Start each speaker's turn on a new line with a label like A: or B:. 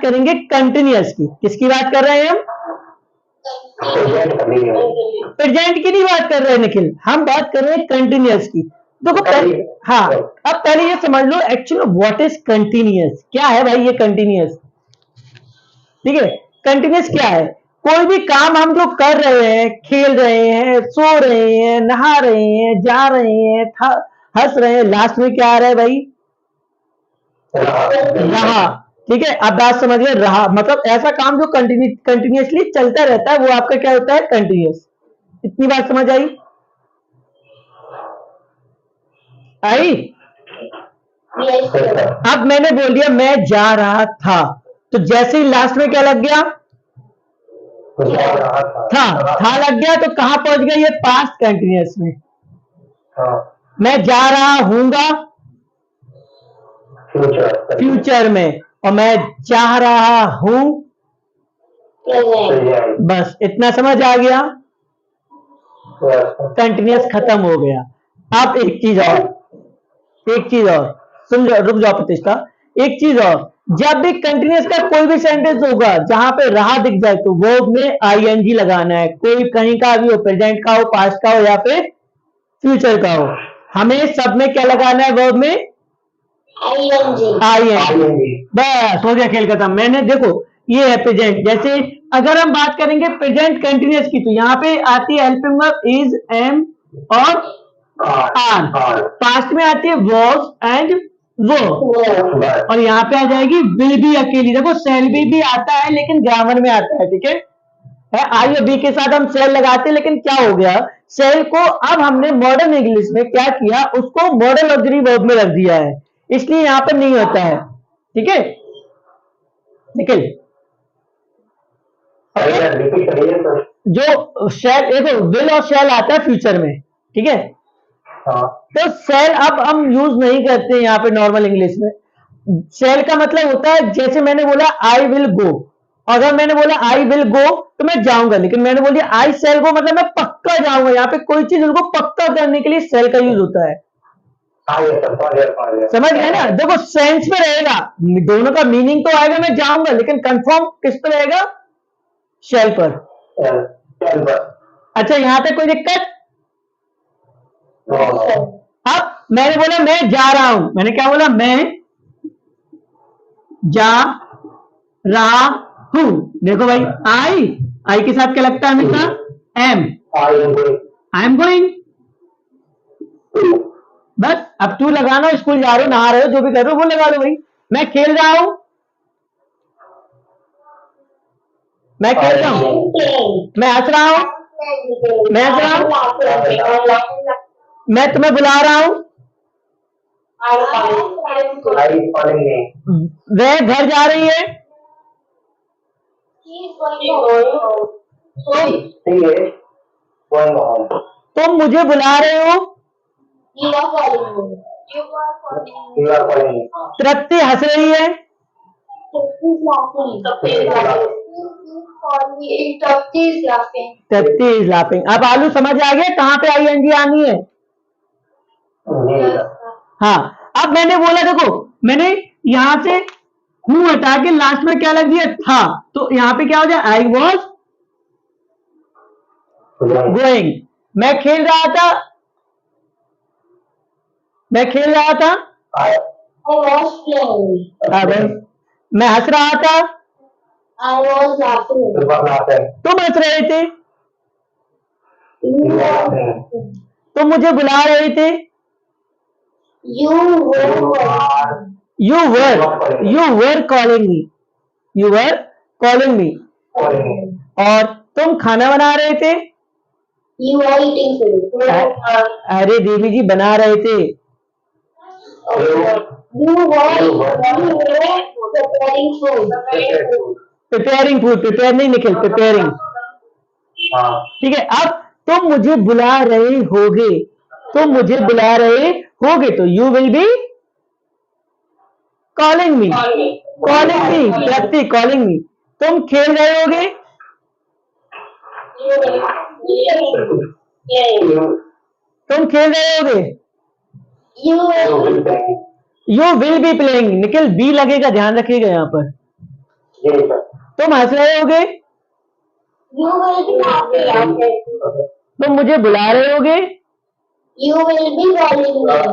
A: करेंगे कंटिन्यूअस की। किसकी बात कर रहे हैं हम? प्रेजेंट की नहीं बात कर रहे हैं निखिल, हम बात कर रहे हैं कंटिन्यूअस की। देखो पहले, हाँ, अब पहले ये समझ लो एक्चुअली व्हाट इज कंटिन्यूअस, क्या है भाई ये कंटिन्यूअस। ठीक है, कंटिन्यूअस क्या है? कोई भी काम हम जो कर रहे हैं, खेल रहे हैं, सो रहे हैं, नहा रहे हैं, जा रहे हैं, हंस रहे हैं, लास्ट में क्या आ रहा है भाई? रहा। ठीक है, अब बात समझिए, रहा मतलब ऐसा काम जो कंटिन्यूअसली चलता रहता है, वो आपका क्या होता है? कंटिन्यूअस। इतनी बात समझ आई? आई? अब मैंने बोल दिया मैं जा रहा था, तो जैसे ही लास्ट में क्या लग गया? था लग गया, तो कहां पहुंच गया ये? पास्ट कंटिन्यूअस में। मैं जा रहा हूंगा फ्यूचर में, और मैं चाह रहा हूं, बस इतना समझ आ गया? कंटिन्यूअस खत्म हो गया। अब एक चीज और सुन जाओ, रुक जाओ प्रतिष्ठा, एक चीज और, जब भी कंटिन्यूअस का कोई भी सेंटेंस होगा जहां पे रहा दिख जाए तो वर्ब में आईएनजी लगाना है, कोई कहीं का भी हो, प्रेजेंट का हो, पास्ट का हो या फिर फ्यूचर का हो, हमें सब में क्या लगाना है? वर्ब में आईएनजी। बस हो गया खेल खत्म। मैंने देखो ये है प्रेजेंट, जैसे अगर हम बात करेंगे प्रेजेंट कंटिन्यूअस की, तो यहाँ पे आती है हेल्पिंग वर्ब इज, एम और आर। पास्ट में आती है वॉज एंड वो, और यहाँ पे आ जाएगी विल बी अकेली। देखो सेल भी आता है लेकिन ग्रामर में आता है, ठीक है? आई और बी के साथ हम सेल लगाते हैं, लेकिन क्या हो गया? सेल को अब हमने मॉडर्न इंग्लिश में क्या किया? उसको मॉडल ऑक्सिलरी वर्ब में रख दिया है, इसलिए यहां पर नहीं होता है। ठीक है निखिल? जो शेल, देखो विल और शेल आता है फ्यूचर में, ठीक है? तो सेल अब हम यूज नहीं करते यहाँ पे नॉर्मल इंग्लिश में। सेल का मतलब होता है, जैसे मैंने बोला आई विल गो, अगर मैंने बोला आई विल गो तो मैं जाऊंगा, लेकिन मैंने बोल दिया आई सेल गो मतलब मैं पक्का जाऊंगा। यहाँ पे कोई चीज उनको पक्का करने के लिए सेल का यूज होता है। समझ गए ना? देखो सेंस में रहेगा, दोनों का मीनिंग तो आएगा मैं जाऊंगा, लेकिन कंफर्म किस पर रहेगा? शेल पर। अच्छा यहाँ पे कोई दिक्कत? अब मैंने बोला मैं जा रहा हूं, मैंने क्या बोला? मैं जा रहा हूं। देखो भाई आई के साथ क्या लगता है हमेशा? एम। I am going. बस अब तू लगाना, स्कूल जा रहे हो, नहा रहे हो, जो भी कर रहे हो वो लगा लो भाई। मैं खेल रहा हूं, मैं खेल रहा हूं, मैं हंस रहा हूं, मैं हंस रहा हूं, मैं तुम्हें बुला रहा हूं, वह घर जा रही है, तुम मुझे बुला रहे हो, तृप्ति हंस रही है, तृप्ति इज लाफिंग। अब आलू समझ आ गया कहां पे आईएनजी आनी है? हाँ, अब मैंने बोला देखो, मैंने यहां से हूं हटा के लास्ट में क्या लग दिया? था, तो यहां पे क्या हो जाए? I was going. मैं खेल रहा था, मैं खेल रहा था, मैं हंस रहा था, तुम हंस रहे थे, तुम मुझे बुला रहे थे, you were calling me, you were calling me, और तुम खाना बना रहे थे, you were eating food, अरे देवी जी बना रहे थे, you were preparing food, preparing food, prepare नहीं निखिल, preparing। ठीक है, अब तुम मुझे बुला रहे होगे, तुम मुझे बुला रहे होगे, तो you will be calling me, प्रति कॉलिंग मी। तुम खेल रहे होगे, तुम खेल रहे होगे, you will be playing. Nikhil बी लगेगा, ध्यान रखिएगा यहाँ पर,
B: जी सर।
A: तुम हंस रहे होगे,
B: You will be laughing.
A: तुम मुझे बुला रहे होगे,
B: You will be calling me.